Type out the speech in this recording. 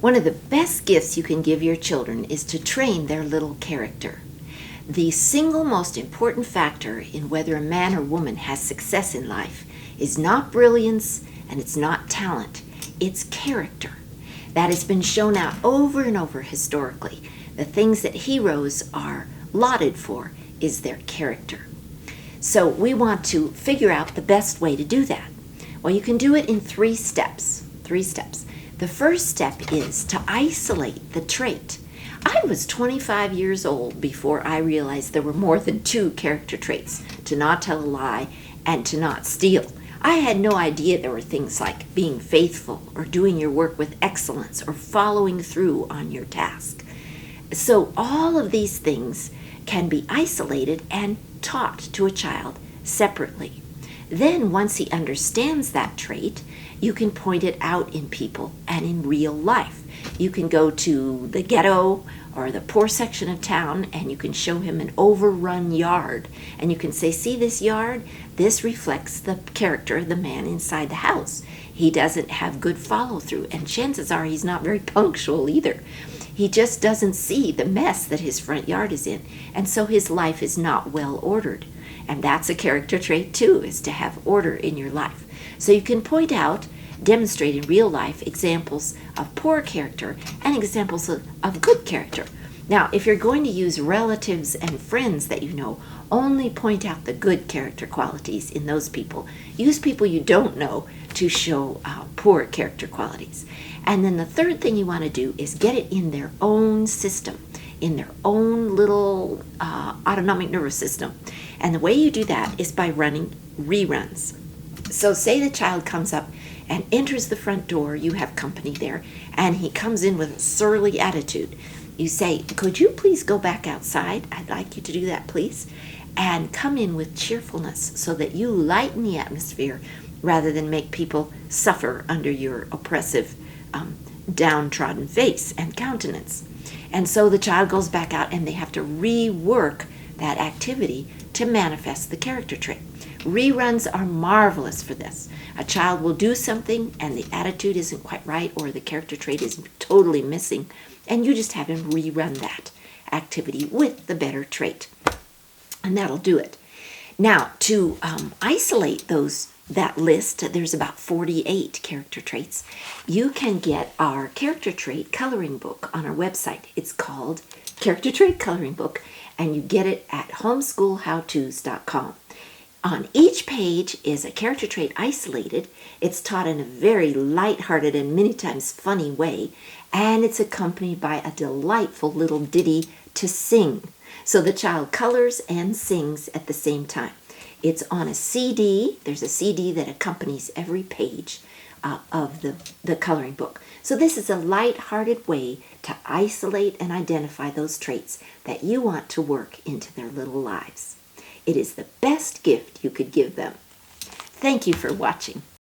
One of the best gifts you can give your children is to train their little character. The single most important factor in whether a man or woman has success in life is not brilliance and it's not talent, it's character. That has been shown out over and over historically. The things that heroes are lauded for is their character. So we want to figure out the best way to do that. Well, you can do it in 3 steps. 3 steps. The first step is to isolate the trait. I was 25 years old before I realized there were more than 2 character traits: to not tell a lie and to not steal. I had no idea there were things like being faithful or doing your work with excellence or following through on your task. So all of these things can be isolated and taught to a child separately. Then once he understands that trait, you can point it out in people and in real life. You can go to the ghetto or the poor section of town and you can show him an overrun yard. And you can say, see this yard? This reflects the character of the man inside the house. He doesn't have good follow through, and chances are he's not very punctual either. He just doesn't see the mess that his front yard is in, and so his life is not well ordered. And that's a character trait too, is to have order in your life. So you can point out, demonstrate in real life examples of poor character and examples of good character. Now, if you're going to use relatives and friends that you know, only point out the good character qualities in those people. Use people you don't know to show poor character qualities. And then the third thing you want to do is get it in their own system, in their own little autonomic nervous system. And the way you do that is by running reruns. So say the child comes up and enters the front door, you have company there, and he comes in with a surly attitude. You say, could you please go back outside? I'd like you to do that, please. And come in with cheerfulness so that you lighten the atmosphere rather than make people suffer under your oppressive, downtrodden face and countenance. And so the child goes back out and they have to rework that activity to manifest the character trait. Reruns are marvelous for this. A child will do something and the attitude isn't quite right or the character trait is totally missing, and you just have him rerun that activity with the better trait. And that'll do it. Now, to isolate that list, there's about 48 character traits. You can get our character trait coloring book on our website. It's called Character Trait Coloring Book, and you get it at homeschoolhowtos.com. On each page is a character trait isolated. It's taught in a very light-hearted and many times funny way, and it's accompanied by a delightful little ditty to sing. So the child colors and sings at the same time. It's on a CD. There's a CD that accompanies every page of the coloring book. So this is a light-hearted way to isolate and identify those traits that you want to work into their little lives. It is the best gift you could give them. Thank you for watching.